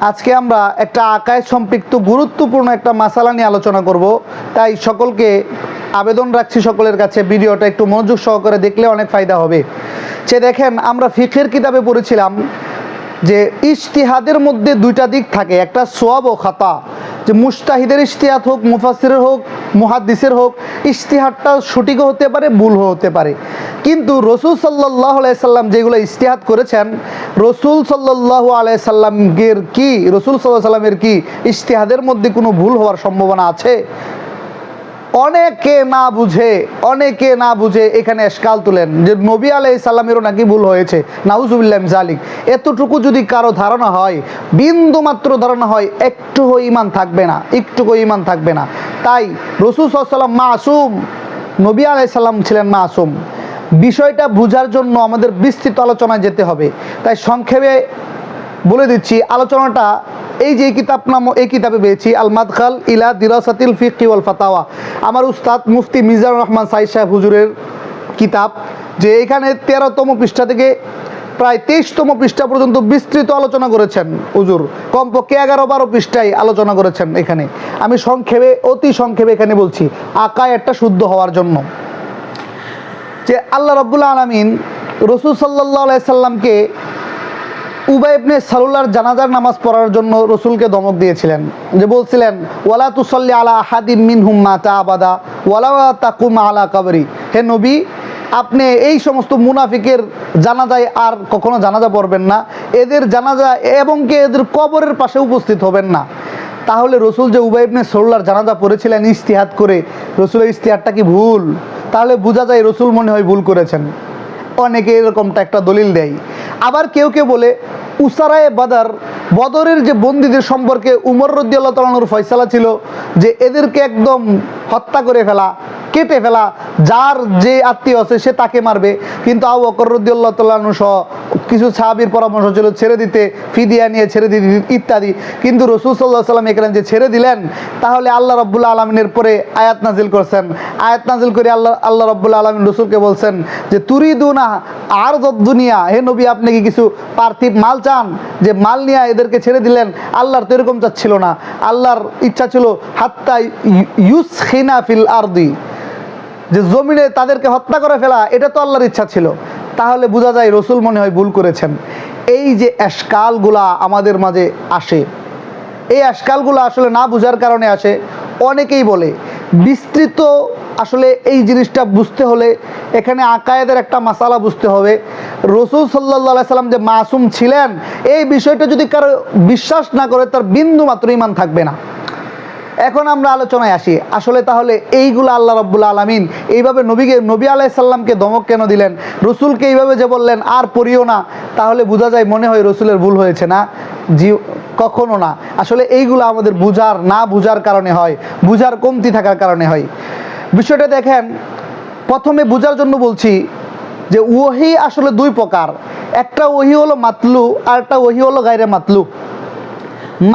আজকে আমরা একটা আকায়েদ সম্পৃক্ত গুরুত্বপূর্ণ একটা মাসালা নিয়ে আলোচনা করব। তাই সকলকে আবেদন রাখছি, সকলের কাছে ভিডিওটা একটু মনোযোগ সহকারে দেখলে অনেক ফায়দা হবে। সে দেখেন, আমরা ফিকহের কিতাবে পড়েছিলাম যে ইজতিহাদের মধ্যে দুইটা দিক থাকে, একটা সওয়াব ও খাতা। যে মুজতাহিদের ইজতিহাদ হোক, মুফাসসিরের হোক, মুহাদ্দিসের হোক, ইজতিহাদটা সঠিকও হতে পারে, ভুলও হতে পারে। কিন্তু রসুল সাল্লাল্লাহু আলাইহি সাল্লাম যেগুলো ইজতিহাদ করেছেন, রসুল সাল্লাল্লাহু আলাইহি সাল্লামের কি সাল্লামের কি ইজতিহাদের মধ্যে কোনো ভুল হওয়ার সম্ভাবনা আছে? অনেকে না বুঝে এখানে এশকাল তুলেন যে নবী আলাইহিস সালামেরও নাকি ভুল হয়েছে। নাউজুবিল্লাহ মিন যালিক। এতটুকু যদি কারো ধারণা হয়, বিন্দু মাত্র ধারণা হয়, একটুও ঈমান থাকবে না। তাই রাসূল সাল্লাল্লাহু আলাইহি সাল্লাম মাসুম, নবী আলাইহিস সালাম ছিলেন মাসুম। বিষয়টা বোঝার জন্য আমাদের বিস্তৃত আলোচনায় যেতে হবে। তাই সংক্ষেপে বলে দিচ্ছি আলোচনাটা। এই যে এই কিতাবে পেয়েছি, আল মাদখাল ইলা দিরাসাতিল ফিকহ ওয়াল ফাতাওয়া, আমার উস্তাদ মুফতি মিজানুর রহমান সাঈদ সাহেব হুজুরের কিতাব। যে এখানে 13তম পৃষ্ঠা থেকে প্রায় 23তম পৃষ্ঠা পর্যন্ত বিস্তৃত আলোচনা করেছেন হুজুর। কমপক্ষে 11-12 পৃষ্ঠায় আলোচনা করেছেন। এখানে আমি অতি সংক্ষেপে এখানে বলছি, আকায়েদটা শুদ্ধ হওয়ার জন্য। যে আল্লাহ রাব্বুল আলামিন রাসূল সাল্লাল্লাহু আলাইহি সাল্লামকে উবাই ইবনে সালুলার জানাজার নামাজ পড়ার জন্য রসুলকে ধমক দিয়েছিলেন। যে বলছিলেন, ওয়ালা তুসাল্লি আলা আহাদিম মিনহুম মাতা আবাদা ওয়ালা তাকুম আলা কবরি। হে নবী, আপনি এই সমস্ত মুনাফিকের জানাজায় আর কখনো জানাজা পড়বেন না, এদের জানাজা এবং কি এদের কবরের পাশে উপস্থিত হবেন না। তাহলে রসুল যে উবাই ইবনে সালুলার জানাজা পড়েছিলেন ইজতিহাদ করে, রসুলের ইজতিহাদটা কি ভুল? তাহলে বোঝা যায় রসুল মনে হয় ভুল করেছেন। অনেকে এরকমটা একটা দলিল দেয়। আবার কেউ বলে উসারায়ে বদরের যে বন্দীদের সম্পর্কে উমর রাদিয়াল্লাহু তাআলা আনহুর ফয়সালা ছিল যে এদেরকে একদম হত্যা করে ফেলা, কেটে ফেলা, যার যে আত্মীয় আছে সে তাকে মারবে। কিন্তু আবু বকর রাদিয়াল্লাহু তাআলা আনহু সহ কিছু সাহাবীর পরামর্শ ছিল ছেড়ে দিতে, ফিদিয়া নিয়ে ছেড়ে দিতে ইত্যাদি। কিন্তু রাসূল সাল্লাল্লাহু আলাইহি সাল্লাম এখানে যে ছেড়ে দিলেন, তাহলে আল্লাহ রাব্বুল আলামিনের পরে আয়াত নাজিল করছেন। আয়াত নাজিল করে আল্লাহ রাব্বুল আলামিন রাসূলকে বলছেন যে তুরিদুনা আরযাদ দুনিয়া, হে নবী আপনি কি কিছু পার্থিব মাল চান? যে মাল নিয়ে এদেরকে ছেড়ে দিলেন। আল্লাহর তো এরকম চাচ্ছিল না। আল্লাহর ইচ্ছা ছিল হাত্তা ইউসখিনা ফিল আরদি, যে জমিনে তাদেরকে হত্যা করে ফেলা, এটা তো আল্লাহর ইচ্ছা ছিল। তাহলে বোঝা যায় রসুল মনে হয় ভুল করেছেন। এই যে এশকালগুলা আমাদের মাঝে আসে, এই এশকালগুলো আসলে না বুঝার কারণে আসে। অনেকেই বলে বিস্তৃত আসলে এই জিনিসটা বুঝতে হলে এখানে আকায়েদের একটা মাসালা বুঝতে হবে। রসুল সাল্লাল্লাহু আলাইহি সাল্লাম যে মাসুম ছিলেন, এই বিষয়টা যদি কারো বিশ্বাস না করে, তার বিন্দু মাত্র ঈমান থাকবে না। এখন আমরা আলোচনায় আসি। আসলে তাহলে এইগুলো আল্লাহ রাব্বুল আলামিন এইভাবে নবী আলাইহিস সালামকে ধমক কেন দিলেন? রসুলকে এইভাবে যে বললেন আর পড়িও না, তাহলে বোঝা যায় মনে হয় রসুলের ভুল হয়েছে না? জি, কখনো না। আসলে এইগুলো আমাদের না বুঝার কারণে হয়, বুঝার কমতি থাকার কারণে হয়। বিষয়টা দেখেন, প্রথমে বুঝার জন্য বলছি যে ওহী আসলে দুই প্রকার। একটা ওহী হলো মাতলু, আর একটা ওহী হলো গায়রে মাতলু।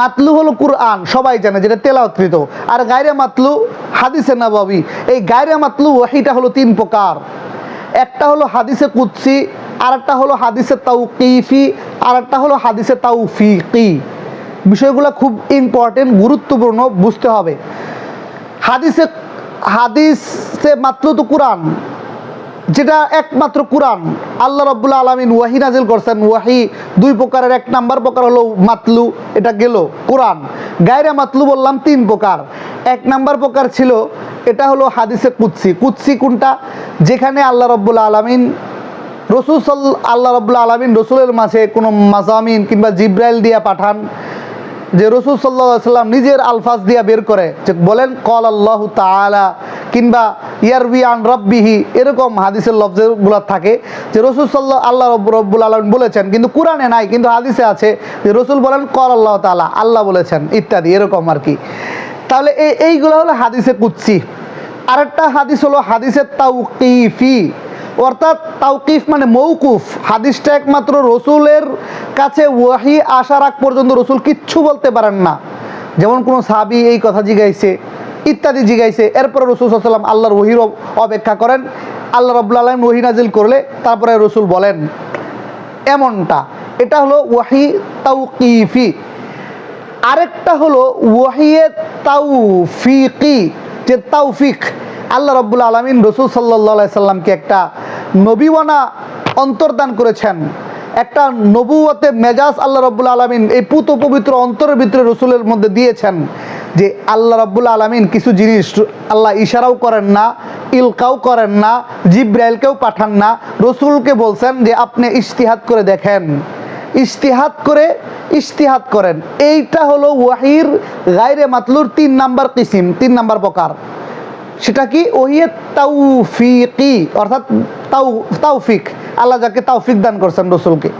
মাতলু হলো কুরআন, সবাই জানে, যেটা তেলাওয়াতকৃত। আর গায়রে মাতলু হাদিসে নববী। এই গায়রে মাতলু ওহীটা হলো 3 প্রকার। একটা হলো হাদিসে কুদসি, আর একটা হলো হাদিসে তাওকিফি, আর একটা হলো হাদিসে তাওফিকি। বিষয়গুলো খুব ইম্পর্টেন্ট, গুরুত্বপূর্ণ, বুঝতে হবে। হাদিসে মাত্র তো কোরআন, যেটা একমাত্র কোরআন। আল্লাহ রাব্বুল আলামিন ওয়াহি নাজিল করছেন। ওয়াহি 2 প্রকারের। 1 নাম্বার প্রকার হলো মাতলু, এটা গেল কোরআন। গায়রে মাতলু বললাম 3 প্রকার। 1 নাম্বার প্রকার ছিল, এটা হলো হাদিসে কুদসি কোনটা? যেখানে আল্লাহ রাব্বুল আলামিন রসুলের মাঝে কোনো মাজামিন কিংবা জিব্রাইল দিয়া পাঠান, যে রসুল সাল্লাল্লাহু আলাইহি সাল্লাম নিজের আলফাজ দিয়া বের করে যে বলেন ক্বাল আল্লাহু তাআলা কিংবা ইয়ারবি আন রাব্বিহি, এরকম হাদিসের লফজগুলো থাকে যে রসুল আল্লাহ রাব্বুল আলামিন বলেছেন, কিন্তু কোরআনে নাই, কিন্তু হাদিসে আছে যে রসুল বলেন ক্বাল আল্লাহু তাআলা, আল্লাহ বলেছেন ইত্যাদি, এরকম আর কি। তাহলে এইগুলো হলো হাদিসে কুদসি। আরেকটা হাদিস হলো হাদিসে তাওকিফি, অর্থাৎ তাওকিফ মানে মৌকুফ। হাদিসটা একমাত্র রসুলের কাছে ওয়াহি আসার আগ পর্যন্ত রসুল কিচ্ছু বলতে পারেন না। যেমন কোনো সাহাবী এই কথা জিগাইছে, ইত্যাদি জিগাইছে, এরপরে রসুল সাল্লাল্লাহু আলাইহি ওয়াসাল্লাম আল্লাহর ওহির অপেক্ষা করেন। আল্লাহ রাব্বুল আলামিন ওহি নাজিল করলে তারপরে রসুল বলেন, এমনটা। এটা হলো ওয়াহি তাওকিফি। আরেকটা হলো ওয়াহিয়ে তাওফিকি, যে তাওফিক আল্লাহ রাব্বুল আলামিন রাসূল সাল্লাল্লাহু আলাইহি সাল্লামকে একটা নবীওয়ানা অন্তর্দান করেছেন, একটা নবুয়তের মেজাজ আল্লাহ রাব্বুল আলামিন এই পুত পবিত্র অন্তরের ভিতরে রসুলের মধ্যে দিয়েছেন, যে আল্লাহ রাব্বুল আলামিন কিছু জিনিস আল্লাহ ইশারাও করেন না, ইলকাও করেন না, জিব্রাইলকেও পাঠান না, রসুলকে বলছেন যে আপনি ইজতিহাদ করে দেখেন, ইজতিহাদ করেন। এইটা হলো ওয়াহির গায়রে মাতলুর 3 নাম্বার কিসিম, 3 নাম্বার প্রকার। সেটা কি? ওহিয়ে তাওফিকি, অর্থাৎ তাওফিক, আল্লাহ যাকে তাওফিক দান করছেন রসুলকে।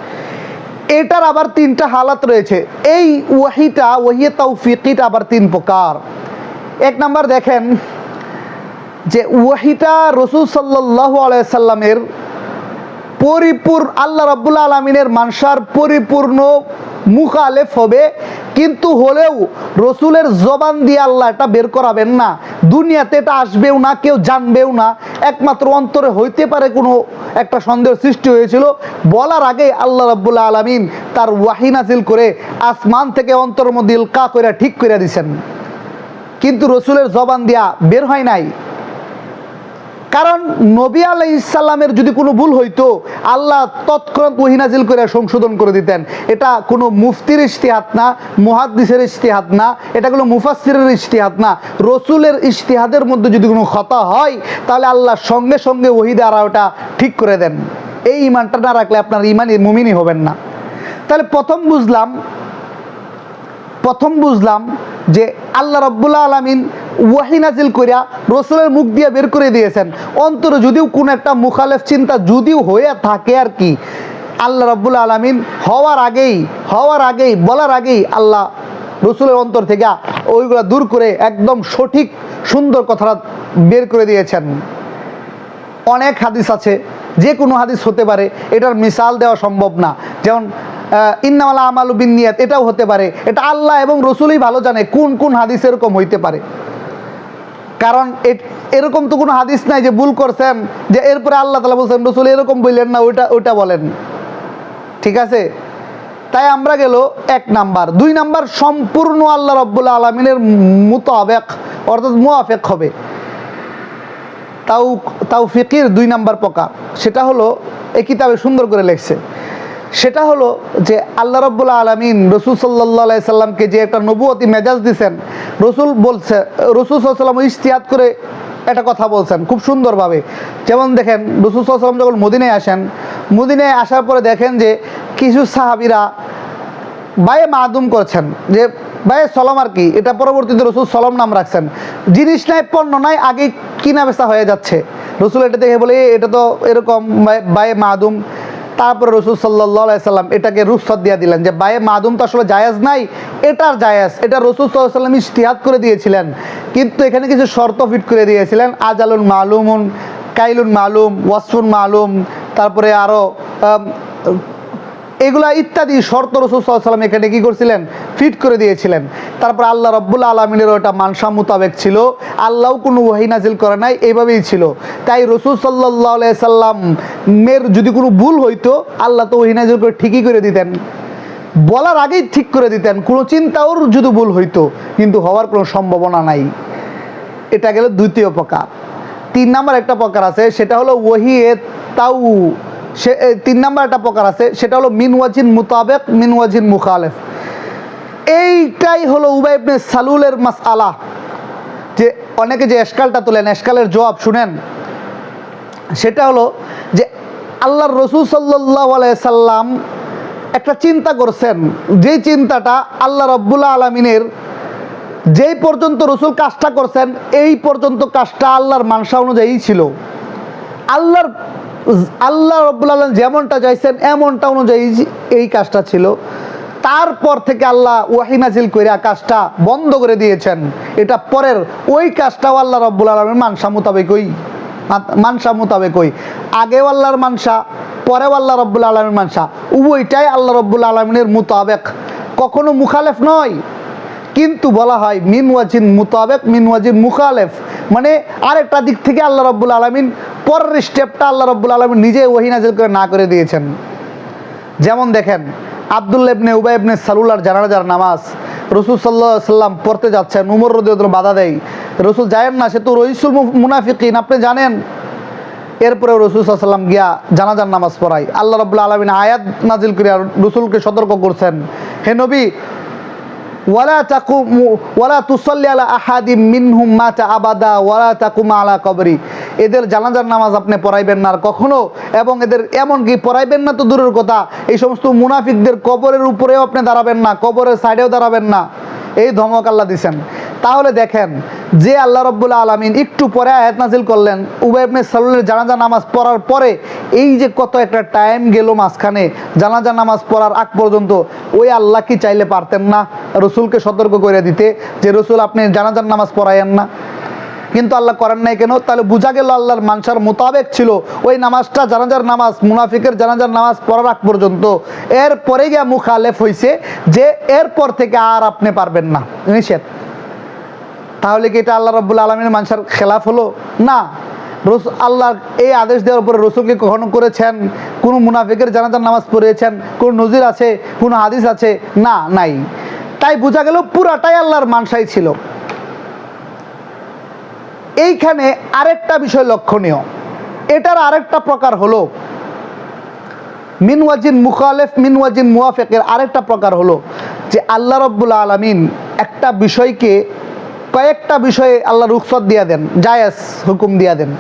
এটার আবার 3টা হালাত রয়েছে। এই ওহিয়ে তাওফিকিটা আবার 3 প্রকার। 1 নাম্বার দেখেন যে ওয়াহিটা রসুল সাল্লাল্লাহু আলাইহি সাল্লামের পরিপূর্ণ আল্লাহ রাব্বুল আলামিনের মানসার পরিপূর্ণ মুখালেফ হবে, কিন্তু হলেও রসুলের জবান দিয়ে আল্লাহ এটা বের করাবেন না, দুনিয়াতে এটা আসবেও না, কেউ জানবেও না, একমাত্র অন্তরে হইতে পারে কোনো একটা সন্দেহ সৃষ্টি হয়েছিল, বলার আগে আল্লাহ রাব্বুল আলামিন তার ওয়াহি নাজিল করে আসমান থেকে অন্তরের মধ্যে ইলকা করে ঠিক করে দিছেন, কিন্তু রসুলের জবান দিয়া বের হয় নাই। কারণ নবী আলাইহিস সালামের যদি কোনো ভুল হইতো আল্লাহ তৎক্ষণাৎ ওহী নাজিল করে সংশোধন করে দিতেন। এটা কোনো মুফতির ইজতিহাদ না, মুহাদ্দিসের ইজতিহাদ না, এটা কোনো মুফাসসিরের ইজতিহাদ না, রসুলের ইজতিহাদের মধ্যে যদি কোনো খতা হয় তাহলে আল্লাহ সঙ্গে সঙ্গে ওহী দ্বারা ওটা ঠিক করে দেন। এই ঈমানটা না রাখলে আপনার ঈমানই মুমিনই হবেন না। তাহলে প্রথম বুঝলাম যে আল্লাহ রাব্বুল আলামিন ওয়াহি নাজিল করিয়া রসুলের মুখ দিয়ে বের করে দিয়েছেন। অন্তরে যদিও কোনো একটা মুখালেফ চিন্তা যদিও হয়ে থাকে আর কি, আল্লাহ রাব্বুল আলামিন হওয়ার আগেই বলার আগেই আল্লাহ রসুলের অন্তর থেকে ওইগুলা দূর করে একদম সঠিক সুন্দর কথাটা বের করে দিয়েছেন। অনেক হাদিস আছে, যে কোনো হাদিস হতে পারে, এটার মিসাল দেওয়া সম্ভব না। যেমন ইন্নামাল আমালু বিন্নিয়াত, এটাও হতে পারে। এটা আল্লাহ এবং রসুলই ভালো জানে কোন কোন হাদিস এরকম হইতে পারে। কারণ এরকম তো কোনো হাদিস নাই যে ভুল করছেন, যে এরপরে আল্লাহ তাআলা বলছেন রসুল এরকম বললেন না, ওইটা বলেন। ঠিক আছে, তাই আমরা গেল 1 নাম্বার। 2 নাম্বার সম্পূর্ণ আল্লাহ রাব্বুল আলামিনের মুতাবিক অর্থাৎ মুওয়াফিক হবে। তাওফিকের 2 নাম্বার প্রকার, সেটা হলো এই কিতাবে সুন্দর করে লেখছে, সেটা হলো যে আল্লাহ রাব্বুল আলামিন রাসূল সাল্লাল্লাহু আলাইহি সাল্লামকে যে একটা নবুয়তি মেজাজ দিয়েছেন, রাসূল সাল্লাল্লাহু আলাইহি সাল্লাম ইজতিহাদ করে একটা কথা বলছেন খুব সুন্দরভাবে। যেমন দেখেন রাসূল সাল্লাল্লাহু আলাইহি সাল্লাম যখন মদিনায় আসেন, মদিনায় আসার পরে দেখেন যে কিছু সাহাবীরা বায়ে মাদুম করছেন, যে বায়ে সলম আর কি, এটা পরবর্তীতে রসুল সলম নাম রাখছেন। জিনিস নাই, পণ্য নাই, আগে কিনা বেচা হয়ে যাচ্ছে। রসুল এটা দেখে বলে এটা তো এরকম বায়ে মাদুম। তারপরে রসুল সাল্লাল্লাহু আলাইহি সাল্লাম এটাকে রুখসত দিয়ে দিলেন যে বায়ে মাদুম তো আসলে জায়েজ নাই, এটার জায়েজ। এটা রসুল সাল্লাল্লাহু আলাইহি সাল্লাম ইজতিহাদ করে দিয়েছিলেন, কিন্তু এখানে কিছু শর্ত ফিট করে দিয়েছিলেন। আজালুন মালুমুন, কাইলুন মালুম, ওয়াসফুন মালুম, তারপরে আরও এগুলা ইত্যাদি শর্ত রাসূল সাল্লাল্লাহু আলাইহি ওয়াসাল্লাম এখানে কি করছিলেন, ফিট করে দিয়েছিলেন। তারপর আল্লাহ রাব্বুল আলামিনের ওটা মানসা মোতাবেক ছিল, আল্লাহও কোনো ওহী নাজিল করে নাই, এইভাবেই ছিল। তাই রাসূল সাল্লাল্লাহু আলাইহি সাল্লামের যদি কোনো ভুল হইতো আল্লাহ তো ওহী নাজিল করে ঠিকই করে দিতেন, বলার আগেই ঠিক করে দিতেন। কোনো চিন্তাও যদি ভুল হইতো, কিন্তু হওয়ার কোনো সম্ভাবনা নাই। এটা গেল 2য় প্রকার। 3 নাম্বার একটা প্রকার আছে, সেটা হলো ওয়াহিয়ে সে 3 নাম্বার একটা প্রকার আছে, সেটা হলো মিন ওয়াজিন মুতাবিক মিন ওয়াজিন মুখালেফ। এইটাই হলো উবাই ইবনে সালুলের মাসআলা। যে অনেকে যে এশকালটা তোলেন, এশকালের জবাব শুনেন। সেটা হলো যে আল্লাহর রাসূল সাল্লাল্লাহু আলাইহি সাল্লাম একটা চিন্তা করছেন, যেই চিন্তাটা আল্লাহ রাব্বুল আলামিনের যেই পর্যন্ত রসুল কাজটা করছেন এই পর্যন্ত কাজটা আল্লাহর মানসা অনুযায়ী ছিল। আল্লাহ রাব্বুল আলামিন যেমনটা চাইছেন এমনটা অনুযায়ী এই কাজটা ছিল। তারপর থেকে আল্লাহ ওয়াহি নাজিল করে কাজটা বন্ধ করে দিয়েছেন। এটা পরের ওই কাজটাও আল্লাহ রাব্বুল আলামিন মানসা মোতাবেকই, আগেও আল্লাহর মানসা, পরেও আল্লাহ রাব্বুল আলামিনের মানসা, উভয়টাই আল্লাহ রাব্বুল আলামিনের মোতাবেক, কখনো মুখালেফ নয়। কিন্তু বলা হয় মিন ওয়াজিন মুতাবিক মিন ওয়াজিন মুখালেফ, মানে আরেকটা দিক থেকে আল্লাহ রাব্বুল আলামিন পরের স্টেপটা আল্লাহ রাব্বুল আলামিন নিজে ওহী নাজিল করে না করে দিয়েছেন। যেমন দেখেন আব্দুল্লাহ ইবনে উবাই ইবনে সালুলার জানাজার নামাজ রসুল সাল্লাল্লাহু আলাইহি সাল্লাম পড়তে যাচ্ছেন, উমর রাদিয়াল্লাহু আনহু বাধা দেয়, রসুল যায়েন না, সে তো রইসুল মুনাফিকিন, আপনি জানেন। এরপরে রসুল সাল্লাল্লাহু আলাইহি সাল্লাম গিয়া জানাজার নামাজ পড়ায়। আল্লাহ রাব্বুল আলামিন আয়াত নাজিল করে রসুলকে সতর্ক করছেন, হে নবী, ওয়ালা তুসাল্লি আলা আহাদিম মিনহুম মাতা আবাদা ওয়ালা তাকুম আলা কবরি, এদের জানাজার নামাজ আপনি পড়াইবেন না আর কখনো, এবং এদের এমনকি পড়াইবেন না তো দূরের কথা, এই সমস্ত মুনাফিকদের কবরের উপরেও আপনি দাঁড়াবেন না, কবরের সাইডেও দাঁড়াবেন না, এই ধমক আল্লাহ দিছেন। তাহলে দেখেন যে আল্লাহ রাব্বুল আলামিন একটু পরে আয়াত নাজিল করলেন, উবাই ইবনে সালুলের জানাজা নামাজ পড়ার পরে এই যে কত একটা টাইম গেল মাঝখানে জানাজা নামাজ পড়ার আগ পর্যন্ত, ওই আল্লাহ কি চাইলে পারতেন না রসুলকে সতর্ক করে দিতে যে রসুল আপনি জানাজার নামাজ পড়াইয়েন না? কিন্তু আল্লাহ করেন নাই কেন? তাহলে বোঝা গেল আল্লাহর মানসার মোতাবেক ছিল ওই নামাজটা, জানাজার নামাজ, মুনাফিকের জানাজার নামাজ পড়ার আগ পর্যন্ত। এরপরে গিয়া মুখালেফ হয়েছে যে এরপর থেকে আর আপনি পারবেন না, নিষেধ। তাহলে কি এটা আল্লাহ রাব্বুল আলামিনের মানসার খেলাফ হলো? না। আল্লাহ এই আদেশ দেওয়ার পরে রসুলকে কখনো করেছেন কোনো মুনাফিকের জানাজার নামাজ পড়িয়েছেন? কোন নজির আছে, কোনো হাদিস আছে? না, নাই। তাই বোঝা গেল পুরাটাই আল্লাহর মানসাই ছিল। এইখানে আরেকটা বিষয় লক্ষণীয়, এটার আরেকটা প্রকার হলো মিনওয়াজিন মুখালেফ মিনওয়াজিন মুওয়াফিকের আরেকটা প্রকার হলো যে আল্লাহ রাব্বুল আলামিন একটা বিষয়কে কয়েকটা বিষয়ে আল্লাহ রুখসত দিয়া দেন, জায়েজ হুকুম দিয়া দেন।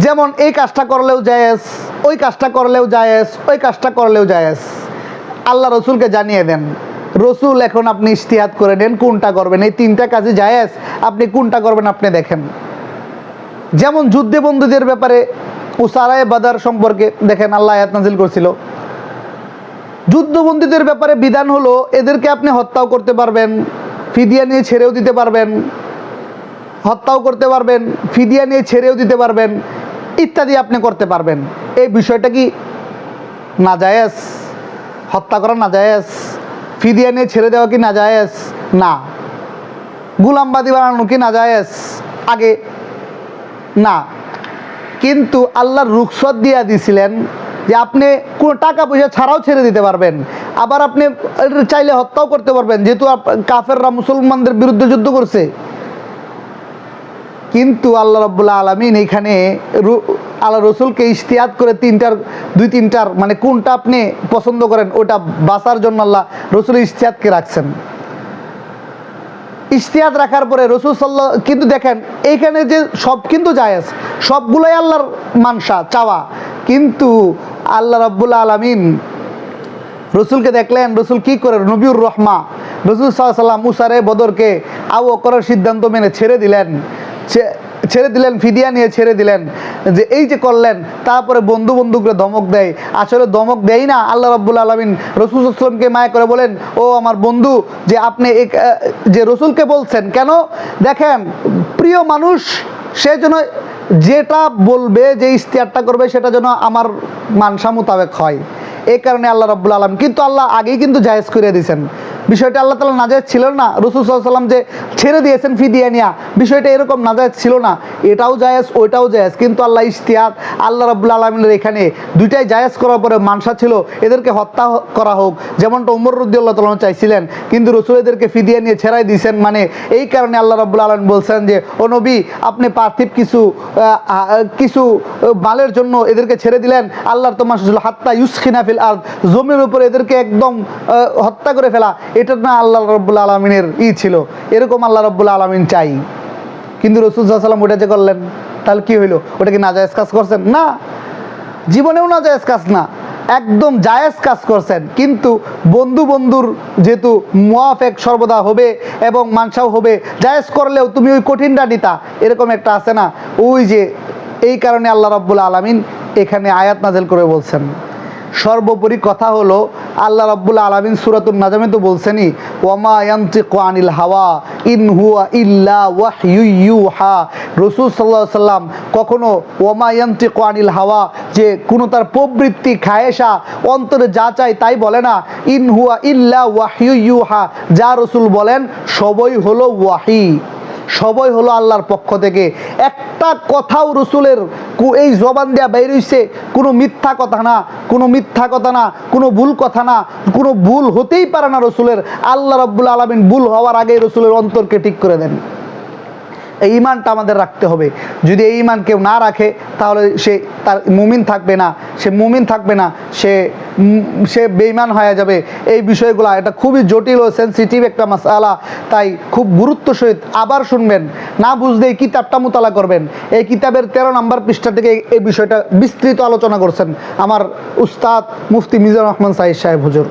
যেমন এই কাজটা করলেও জায়েজ, ওই কাজটা করলেও জায়েজ, ওই কাজটা করলেও জায়েজ, আল্লাহ রসুলকে জানিয়ে দেন। রসুল এখন আপনি ইজতিহাদ করে নেন কোনটা করবেন, এই তিনটা কাজে জায়েজ, আপনি কোনটা করবেন আপনি দেখেন। যেমন যুদ্ধে বন্দীদের ব্যাপারে উসারায়ে বাদার সম্পর্কে দেখেন আল্লাহ আয়াত নাজিল করছিল। যুদ্ধবন্দীদের ব্যাপারে বিধান হলো এদেরকে আপনি হত্যাও করতে পারবেন, ফিদিয়া নিয়ে ছেড়েও দিতে পারবেন, হত্যাও করতে পারবেন, ফিদিয়া নিয়ে ছেড়েও দিতে পারবেন, ইত্যাদি আপনি করতে পারবেন। এই বিষয়টা কি নাজায়েজ? হত্যা করা নাজায়েজ? ফিদিয়া নিয়ে ছেড়ে দেওয়া কি নাজায়েজ? না। গোলামবাদী বানানো কি নাজায়েজ? আগে না। কিন্তু আল্লাহর রুখসত দিয়া দিছিলেন যে আপনি কোনো টাকা পয়সা ছাড়াও ছেড়ে দিতে পারবেন, আবার আপনি চাইলে হত্যাও করতে পারবেন, যেহেতু কাফেররা মুসলমানদের বিরুদ্ধে যুদ্ধ করছে। কিন্তু আল্লাহ রাব্বুল আলামিন এইখানে আল্লাহ রসুলকে ইজতিহাদ করে দুই তিনটার মানে কোনটা আপনি পছন্দ করেন ওটা বাঁচার জন্য আল্লাহ রসুল ইজতিহাদকে রাখছেন। ইজতিহাদ রাখার পরে রসুল কিন্তু দেখেন এইখানে যে সব কিন্তু জায়েজ, সবগুলোই আল্লাহর মানসা চাওয়া, কিন্তু আল্লাহ রাব্বুল আলামিন রসুলকে দেখলেন রসুল কি করে, নবিউর রহমা রসুল সাল্লাল্লাহু আলাইহি ওয়াসাল্লাম মুসারে বদরকে আবু বকরের সিদ্ধান্ত মেনে ছেড়ে দিলেন, ফিদিয়া নিয়ে ছেড়ে দিলেন, যে এই যে করলেন। তারপরে বন্ধুকে ধমক দেয়, আসলে ধমক দেয় না, আল্লাহ রাব্বুল আলামিন রসুল সাল্লাল্লাহু আলাইহি ওয়াসাল্লামকে মায়া করে বলেন, ও আমার বন্ধু, যে আপনি যে রসুলকে বলছেন কেন, দেখেন প্রিয় মানুষ, সে যেন যেটা বলবে, যে ইজতিহাদটা করবে সেটা যেন আমার মানসা মোতাবেক হয়। এই কারণে আল্লাহ রাব্বুল আলামিন কিন্তু আল্লাহ আগেই কিন্তু জায়েজ করে দিয়েছেন বিষয়টা। আল্লাহ তাআলা নাজায়েজ ছিল না, রাসূল সাল্লাল্লাহু আলাইহি ওয়াসাল্লাম যে ছেড়ে দিয়েছেন ফিদিয়া নিয়া, বিষয়টা এরকম নাজায়েজ ছিল না, এটাও জায়েজ ওইটাও জায়েজ। কিন্তু আল্লাহ ইজতিহাদ আল্লাহ রাব্বুল আলামিনের এখানে দুইটাই জায়েজ করার পরে মানসা ছিল এদেরকে হত্যা করা হোক, যেমনটা ওমর রাদিয়াল্লাহু তাআলা চাইছিলেন, কিন্তু রাসূল এদেরকে ফিদিয়া নিয়ে ছেড়াই দিয়েছেন। মানে এই কারণে আল্লাহ রাব্বুল আলামিন বলছেন যে ও নবী, আপনি পার্থিব কিছু মালের জন্য এদেরকে ছেড়ে দিলেন, আল্লাহর তোমার হাত্তা ইউসখিনা ফিল আরদ, জমির উপরে এদেরকে একদম হত্যা করে ফেলা, এটা না আল্লাহ রাব্বুল আলামিনের ছিল, এরকম আল্লাহ রাব্বুল আলামিন চাই। কিন্তু রাসূল সাল্লাল্লাহু আলাইহি ওয়াসাল্লাম ওটা যে করলেন, তাহলে কি হইলো? ওটা কি নাজায়েজ কাজ করছেন? না, জীবনেও নাজায়েজ কাজ না, একদম জায়েজ কাজ করছেন। কিন্তু বন্ধুর যেহেতু মুওয়াফেক সর্বদা হবে এবং মানসাও হবে, জায়েজ করলেও তুমি ওই কঠিনটা নিতা, এরকম একটা আছে না, ওই যে এই কারণে আল্লাহ রাব্বুল আলামিন এখানে আয়াত নাযিল করে বলছেন। সর্বোপরি কথা হলো আল্লাহ রাব্বুল আলামিন সূরাতুন নাজমে তো বলছেনই, ওয়ামা ইয়ানতিকু আনিল হাওয়া ইন হুয়া ইল্লা ওয়াহয়ু ইউহা। রাসূল সাল্লাল্লাহু আলাইহি সাল্লাম কখনো ওয়ামা ইয়ানতিকু আনিল হাওয়া, যে কোনো তার প্রবৃত্তি খায়েশা অন্তরে যা চায় তাই বলে না, ইন হুয়া ইল্লা ওয়াহয়ু ইউহা, যা রাসূল বলেন সবই হলো ওয়াহি, সবই হলো আল্লাহর পক্ষ থেকে। একটা কথাও রসুলের এই জবান দেয়া বের হইছে কোনো মিথ্যা কথা না, কোনো মিথ্যা কথা না, কোনো ভুল কথা না, কোনো ভুল হতেই পারে না রসুলের। আল্লাহ রাব্বুল আলামিন ভুল হওয়ার আগেই রসুলের অন্তরকে ঠিক করে দেন। এই ঈমানটা আমাদের রাখতে হবে। যদি এই ঈমান কেউ না রাখে তাহলে সে তার মুমিন থাকবে না, সে মুমিন থাকবে না, সে বেঈমান হয়ে যাবে। এই বিষয়গুলো এটা খুবই জটিল ও সেন্সিটিভ একটা মাসআলা, তাই খুব গুরুত্ব সহিত আবার শুনবেন, না বুঝলে এই কিতাবটা মোতালা করবেন। এই কিতাবের 13 নম্বর পৃষ্ঠা থেকে এই বিষয়টা বিস্তৃত আলোচনা করছেন আমার উস্তাদ মুফতি মিজানুর রহমান সাঈদ সাহেব হুজুর।